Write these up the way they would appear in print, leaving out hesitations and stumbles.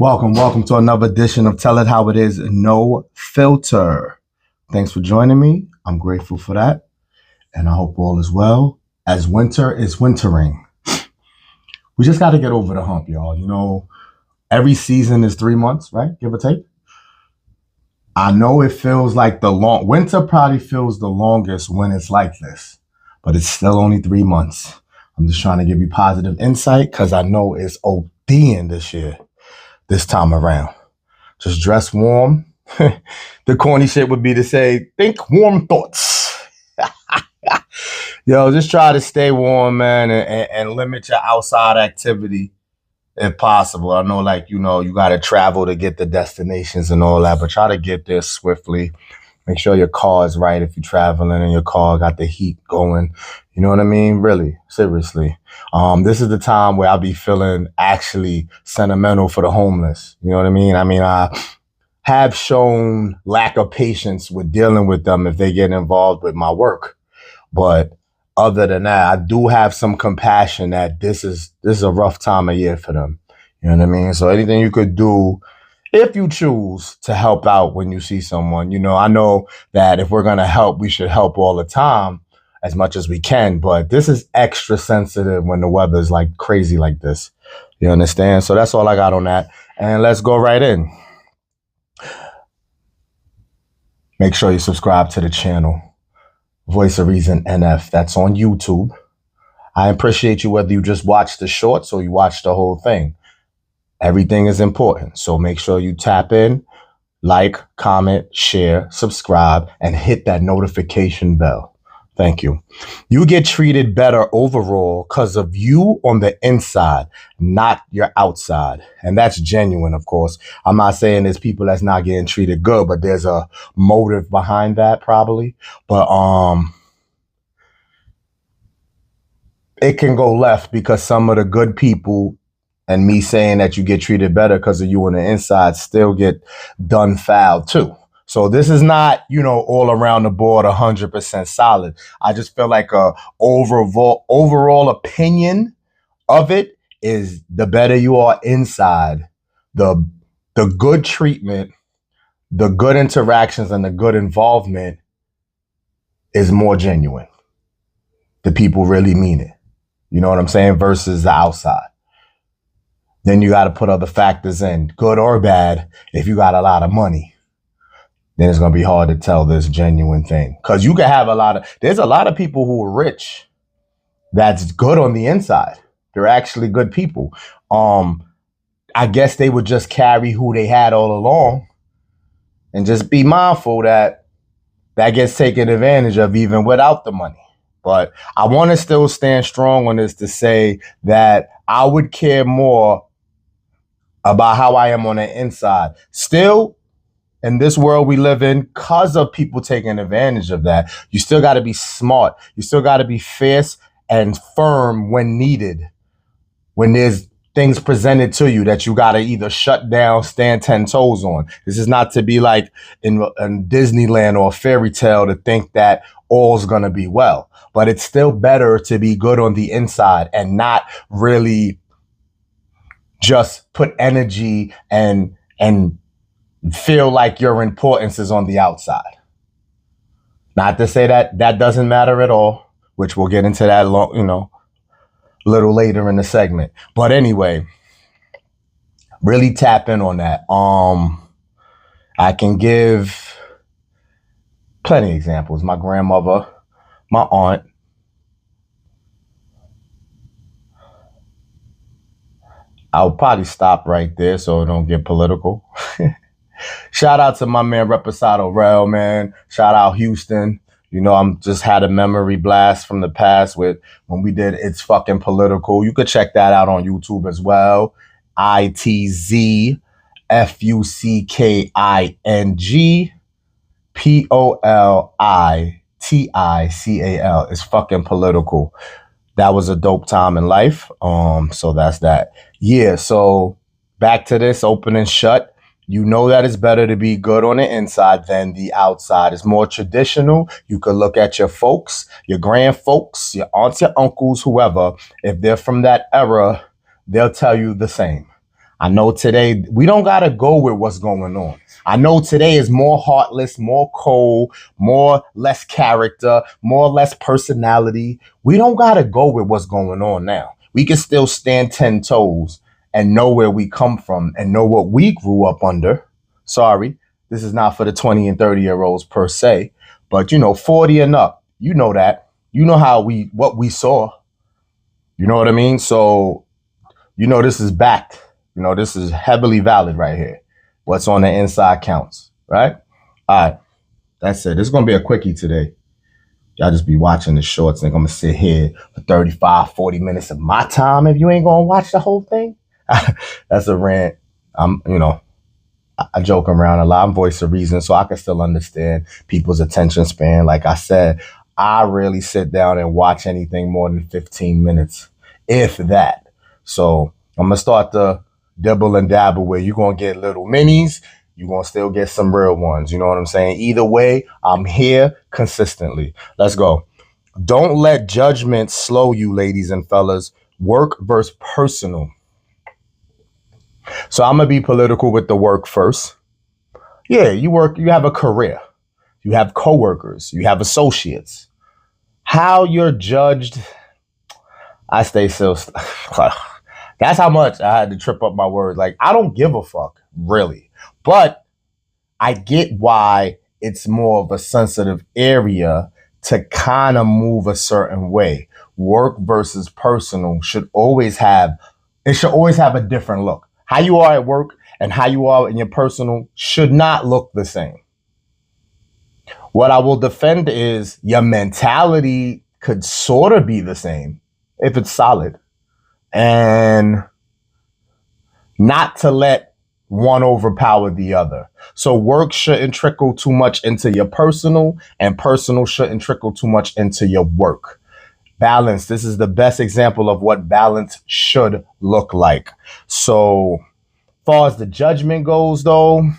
Welcome to another edition of Tell It How It Is, No Filter. Thanks for joining me. I'm grateful for that. And I hope all is well as winter is wintering. We just got to get over the hump, y'all. You know, every season is 3 months, right? Give or take. I know it feels like winter probably feels the longest when it's like this, but it's still only 3 months. I'm just trying to give you positive insight because I know it's ODing this time around. Just dress warm. The corny shit would be to say, think warm thoughts. Yo, just try to stay warm, man, and limit your outside activity if possible. I know, you got to travel to get the destinations and all that, but try to get there swiftly. Make sure your car is right if you're traveling and your car got the heat going. You know what I mean? Really, seriously. This is the time where I'll be feeling actually sentimental for the homeless. You know what I mean? I have shown lack of patience with dealing with them if they get involved with my work. But other than that, I do have some compassion that this is a rough time of year for them. You know what I mean? So anything you could do, if you choose to help out when you see someone, I know that if we're going to help, we should help all the time as much as we can. But this is extra sensitive when the weather's like crazy like this. You understand? So that's all I got on that. And let's go right in. Make sure you subscribe to the channel, Voice of Reason NF. That's on YouTube. I appreciate you whether you just watch the shorts or you watch the whole thing. Everything is important. So make sure you tap in, like, comment, share, subscribe, and hit that notification bell. Thank you. You get treated better overall because of you on the inside, not your outside. And that's genuine, of course. I'm not saying there's people that's not getting treated good, but there's a motive behind that probably. But it can go left because some of the good people and me saying that you get treated better because of you on the inside still get done foul too. So this is not, all around the board 100% solid. I just feel like a overall opinion of it is the better you are inside, the good treatment, the good interactions, and the good involvement is more genuine. The people really mean it. You know what I'm saying? Versus the outside. Then you got to put other factors in, good or bad. If you got a lot of money, then it's going to be hard to tell this genuine thing. Because you can have there's a lot of people who are rich that's good on the inside. They're actually good people. I guess they would just carry who they had all along and just be mindful that gets taken advantage of even without the money. But I want to still stand strong on this to say that I would care more about how I am on the inside. Still, in this world we live in, because of people taking advantage of that, you still got to be smart. You still got to be fierce and firm when needed. When there's things presented to you that you got to either shut down, stand 10 toes on. This is not to be like in Disneyland or a fairy tale to think that all's going to be well. But it's still better to be good on the inside and not really just put energy and feel like your importance is on the outside. Not to say that doesn't matter at all, which we'll get into that a little later in the segment. But anyway, really tap in on that. I can give plenty of examples. My grandmother, my aunt, I'll probably stop right there so it don't get political. Shout out to my man Reposado Rel, man. Shout out Houston. I'm just had a memory blast from the past with when we did It's Fucking Political. You could check that out on YouTube as well. ITZFUCKINGPOLITICAL. It's Fucking Political. That was a dope time in life. So that's that. Yeah, so back to this open and shut. You know that it's better to be good on the inside than the outside. It's more traditional. You could look at your folks, your grand folks, your aunts, your uncles, whoever. If they're from that era, they'll tell you the same. I know today we don't got to go with what's going on. I know today is more heartless, more cold, more less character, more less personality. We don't got to go with what's going on now. We can still stand 10 toes and know where we come from and know what we grew up under. Sorry, this is not for the 20 and 30-year-olds per se, but 40 and up, you know that. You know what we saw. You know what I mean? So, this is backed. This is heavily valid right here. What's on the inside counts, right? All right, that's it. This is going to be a quickie today. Y'all just be watching the shorts. And I'm going to sit here for 35, 40 minutes of my time if you ain't going to watch the whole thing. That's a rant. I joke around a lot. I'm voice of reason, so I can still understand people's attention span. Like I said, I rarely sit down and watch anything more than 15 minutes, if that. So I'm going to start the dibble and dabble where you're going to get little minis. You're going to still get some real ones. You know what I'm saying? Either way, I'm here consistently. Let's go. Don't let judgment slow you, ladies and fellas. Work versus personal. So I'm going to be political with the work first. Yeah, you have a career. You have coworkers. You have associates. How you're judged, I stay still. That's how much I had to trip up my words. Like, I don't give a fuck, really. But I get why it's more of a sensitive area to kind of move a certain way. Work versus personal should always have a different look. How you are at work and how you are in your personal should not look the same. What I will defend is your mentality could sort of be the same if it's solid, and not to let one overpower the other. So work shouldn't trickle too much into your personal, and personal shouldn't trickle too much into your work. Balance. This is the best example of what balance should look like. So as far as the judgment goes, though,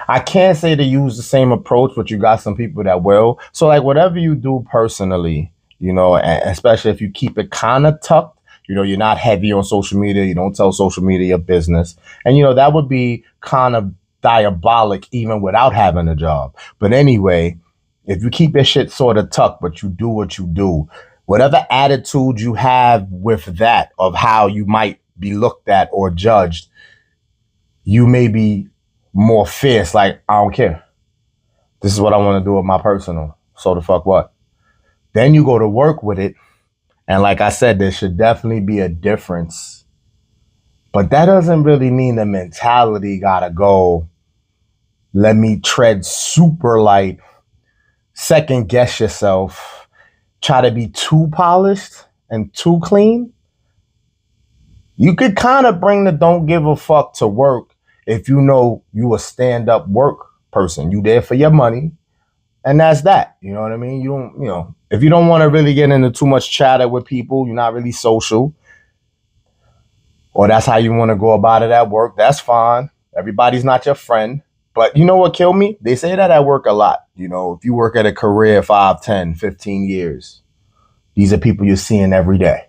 I can't say to use the same approach, but you got some people that will. So like whatever you do personally, and especially if you keep it kind of tucked, you're not heavy on social media. You don't tell social media your business. And, that would be kind of diabolic even without having a job. But anyway, if you keep your shit sort of tucked, but you do what you do, whatever attitude you have with that of how you might be looked at or judged, you may be more fierce. Like, I don't care. This is what I want to do with my personal. So the fuck what? Then you go to work with it. And like I said, there should definitely be a difference. But that doesn't really mean the mentality gotta go, let me tread super light, second guess yourself, try to be too polished and too clean. You could kind of bring the don't give a fuck to work if you a stand-up work person. You there for your money. And that's that. You know what I mean? You don't, if you don't want to really get into too much chatter with people, you're not really social, or that's how you want to go about it at work, that's fine. Everybody's not your friend. But you know what killed me? They say that at work a lot. If you work at a career 5, 10, 15 years, these are people you're seeing every day.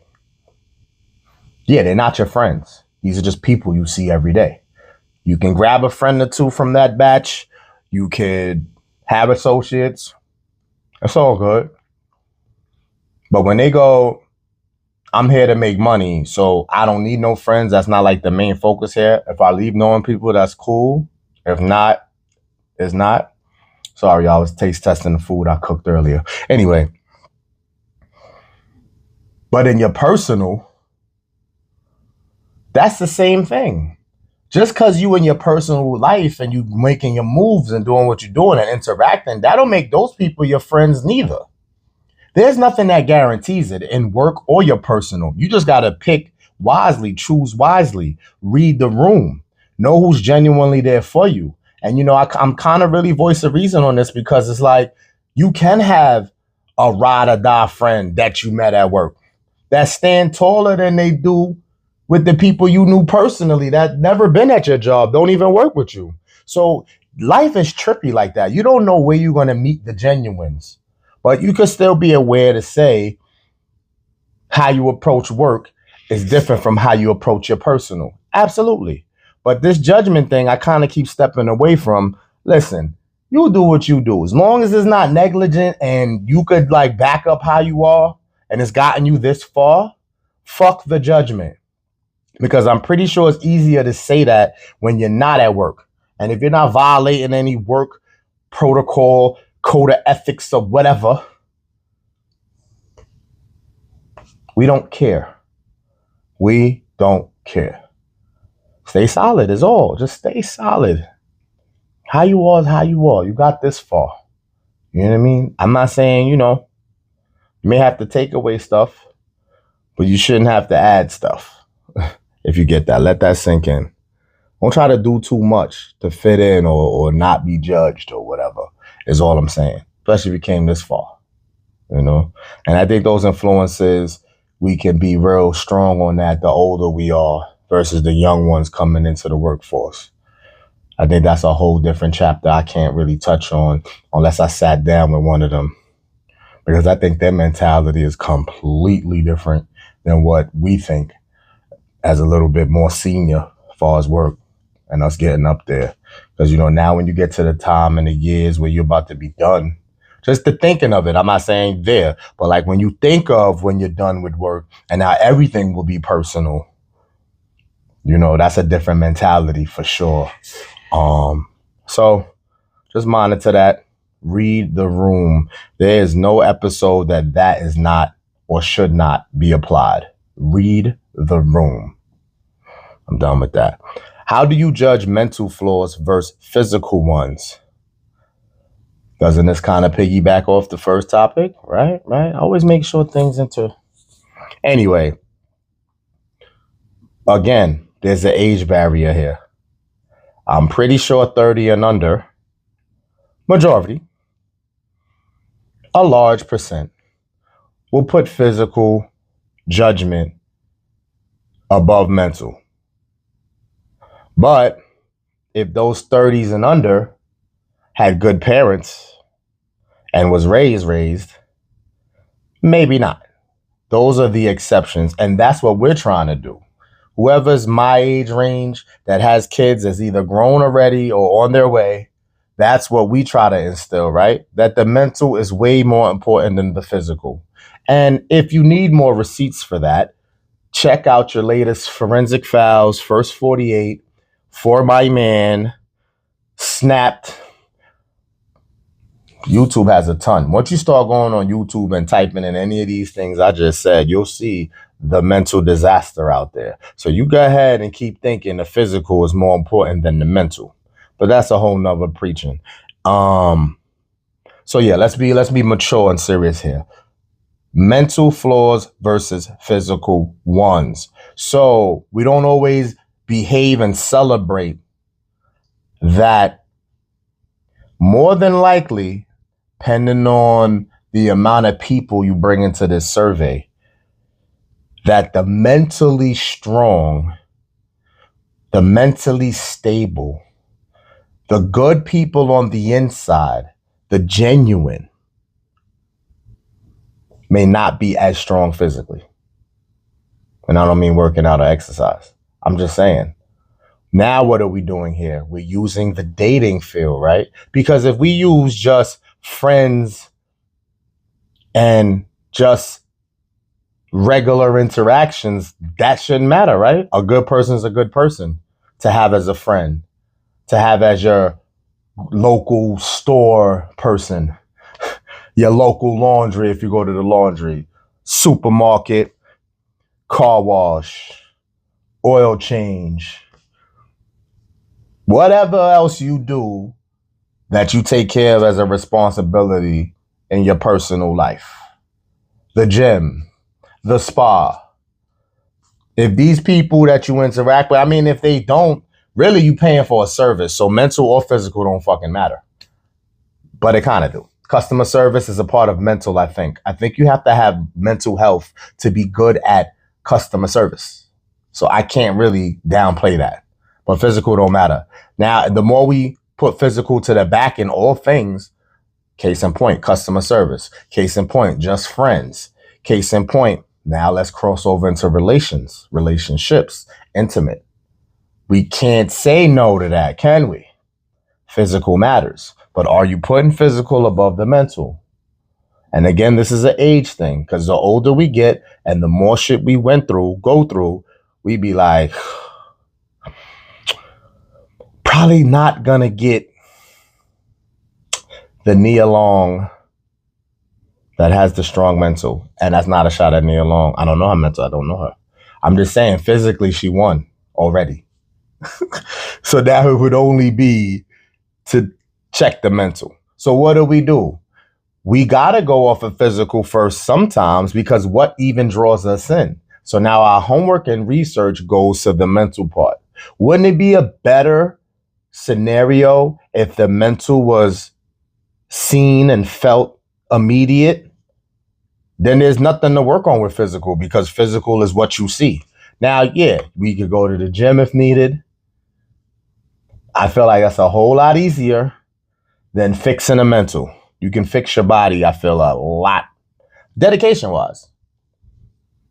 Yeah, they're not your friends. These are just people you see every day. You can grab a friend or two from that batch. You could have associates. It's all good. But when they go, I'm here to make money, so I don't need no friends. That's not like the main focus here. If I leave knowing people, that's cool. If not, it's not. Sorry, I was taste testing the food I cooked earlier. Anyway. But in your personal, that's the same thing. Just because you in your personal life and you making your moves and doing what you're doing and interacting, that don't make those people your friends neither. There's nothing that guarantees it in work or your personal. You just got to pick wisely, choose wisely, read the room, know who's genuinely there for you. And, I'm kind of really voice of reason on this, because it's like you can have a ride or die friend that you met at work that stand taller than they do with the people you knew personally that never been at your job, don't even work with you. So life is trippy like that. You don't know where you're going to meet the genuines, but you could still be aware to say how you approach work is different from how you approach your personal. Absolutely. But this judgment thing, I kind of keep stepping away from. Listen, you do what you do. As long as it's not negligent and you could like back up how you are and it's gotten you this far, fuck the judgment. Because I'm pretty sure it's easier to say that when you're not at work. And if you're not violating any work protocol, code of ethics or whatever, we don't care. We don't care. Stay solid is all. Just stay solid. How you are is how you are. You got this far. You know what I mean? I'm not saying, you may have to take away stuff, but you shouldn't have to add stuff. If you get that, let that sink in. Don't try to do too much to fit in or not be judged or whatever, is all I'm saying. Especially if you came this far, And I think those influences, we can be real strong on that the older we are versus the young ones coming into the workforce. I think that's a whole different chapter I can't really touch on unless I sat down with one of them. Because I think their mentality is completely different than what we think as a little bit more senior as far as work and us getting up there. Because, now when you get to the time and the years where you're about to be done, just the thinking of it, I'm not saying there, but like when you think of when you're done with work and now everything will be personal, that's a different mentality for sure. So just monitor that. Read the room. There is no episode that is not or should not be applied. Read the room. I'm done with that. How do you judge mental flaws versus physical ones? Doesn't this kind of piggyback off the first topic? Right? Always make sure things Anyway, again, there's an age barrier here. I'm pretty sure 30 and under, majority, a large percent, will put physical judgment above mental. But if those 30s and under had good parents and was raised, maybe not. Those are the exceptions. And that's what we're trying to do. Whoever's my age range that has kids that's either grown already or on their way, that's what we try to instill, right? That the mental is way more important than the physical. And if you need more receipts for that, check out your latest Forensic Files, First 48, For My Man, Snapped. YouTube has a ton. Once you start going on YouTube and typing in any of these things I just said, you'll see the mental disaster out there. So you go ahead and keep thinking the physical is more important than the mental. But that's a whole nother preaching. So yeah, let's be mature and serious here. Mental flaws versus physical ones. So we don't always behave and celebrate that. More than likely, depending on the amount of people you bring into this survey, that the mentally strong, the mentally stable, the good people on the inside, the genuine, may not be as strong physically. And I don't mean working out or exercise. I'm just saying. Now what are we doing here? We're using the dating field, right? Because if we use just friends and just regular interactions, that shouldn't matter, right? A good person is a good person to have as a friend, to have as your local store person, your local laundry if you go to the laundry, supermarket, car wash, oil change, whatever else you do that you take care of as a responsibility in your personal life. The gym, the spa. If these people that you interact with, if they don't, really you paying for a service. So mental or physical don't fucking matter. But it kind of do. Customer service is a part of mental, I think. I think you have to have mental health to be good at customer service. So I can't really downplay that. But physical don't matter. Now, the more we put physical to the back in all things, case in point, customer service. Case in point, just friends. Case in point, Now let's cross over into relationships, intimate. We can't say no to that, can we? Physical matters. But are you putting physical above the mental? And again, this is an age thing, because the older we get and the more shit we go through, we be like, probably not gonna get the Nia Long that has the strong mental. And that's not a shot at Nia Long. I don't know her mental. I don't know her. I'm just saying physically she won already. So now it would only be to check the mental. So what do? We got to go off of physical first sometimes, because what even draws us in? So now our homework and research goes to the mental part. Wouldn't it be a better scenario if the mental was seen and felt immediate? Then there's nothing to work on with physical, because physical is what you see. Now, yeah, we could go to the gym if needed. I feel like that's a whole lot easier than fixing a mental. You can fix your body, I feel, a lot, dedication-wise.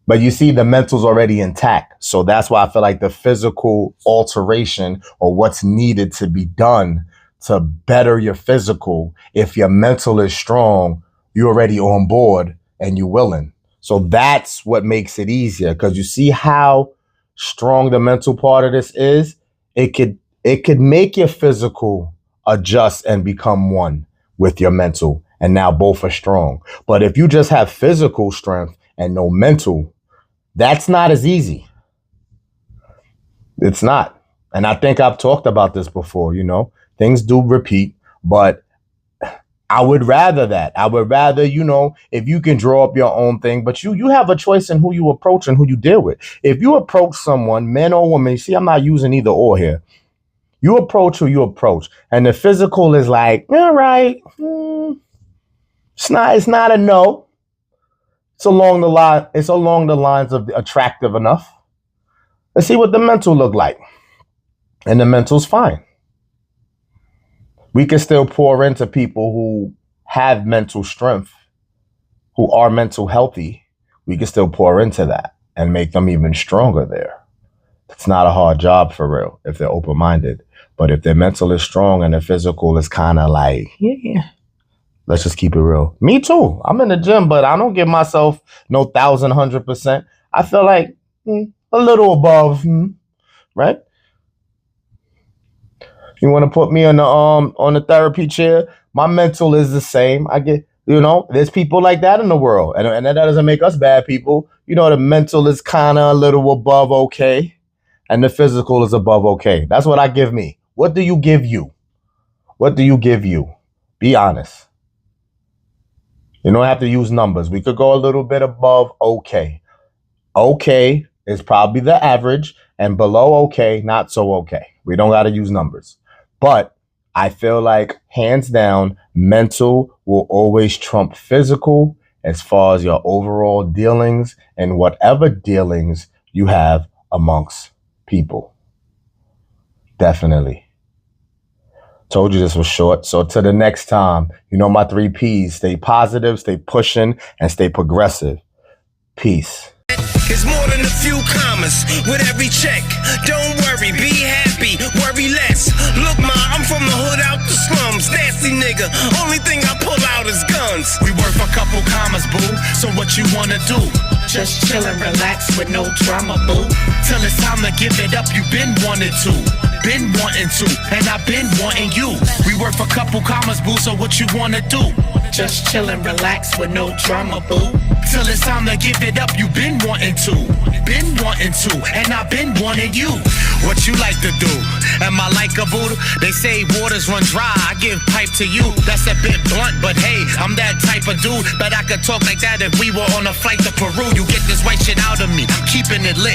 But you see, the mental's already intact. So that's why I feel like the physical alteration, or what's needed to be done to better your physical, if your mental is strong, you're already on board and you're willing. So that's what makes it easier, because you see how strong the mental part of this is. It could make your physical adjust and become one with your mental, and now both are strong. But if you just have physical strength and no mental, that's not as easy. It's not. And I think I've talked about this before, things do repeat, but I would rather that. I would rather, if you can draw up your own thing, but you have a choice in who you approach and who you deal with. If you approach someone, man or woman, you see, I'm not using either or here. You approach who you approach, and the physical is like, all right, it's not a no. It's along the lines of attractive enough. Let's see what the mental look like. And the mental's fine. We can still pour into people who have mental strength, who are mental healthy. We can still pour into that and make them even stronger there. It's not a hard job for real if they're open-minded. But if their mental is strong and their physical is kind of like, yeah, let's just keep it real. Me too. I'm in the gym, but I don't give myself no 1,000, 100%. I feel like a little above, right? You want to put me on the therapy chair? My mental is the same. I get, there's people like that in the world, and that doesn't make us bad people. The mental is kind of a little above okay, and the physical is above okay. That's what I give me. What do you give you? What do you give you? Be honest. You don't have to use numbers. We could go a little bit above okay. Okay is probably the average, and below okay, not so okay. We don't got to use numbers. But I feel like, hands down, mental will always trump physical as far as your overall dealings and whatever dealings you have amongst people. Definitely. Told you this was short. So to the next time, my 3 Ps: stay positive, stay pushing, and stay progressive. Peace. It's more than a few commas with every check. Don't worry, be happy, worry less. Look, ma, I'm from the hood out the slums. Nasty nigga, only thing I pull out is guns. We worth a couple commas, boo. So what you wanna do? Just chill and relax with no drama, boo. Till it's time to give it up, you've been wanting to. Been wanting to, and I've been wanting you. We worth a couple commas, boo. So what you wanna do? Just chill and relax with no drama, boo. Till it's time to give it up, you've been wanting to. Been wanting to, and I've been wanting you. What you like to do? Am I like a voodoo? They say waters run dry, I give pipe to you. That's a bit blunt, but hey, I'm that type of dude. But I could talk like that if we were on a flight to Peru. You get this white shit out of me, I'm keeping it lit.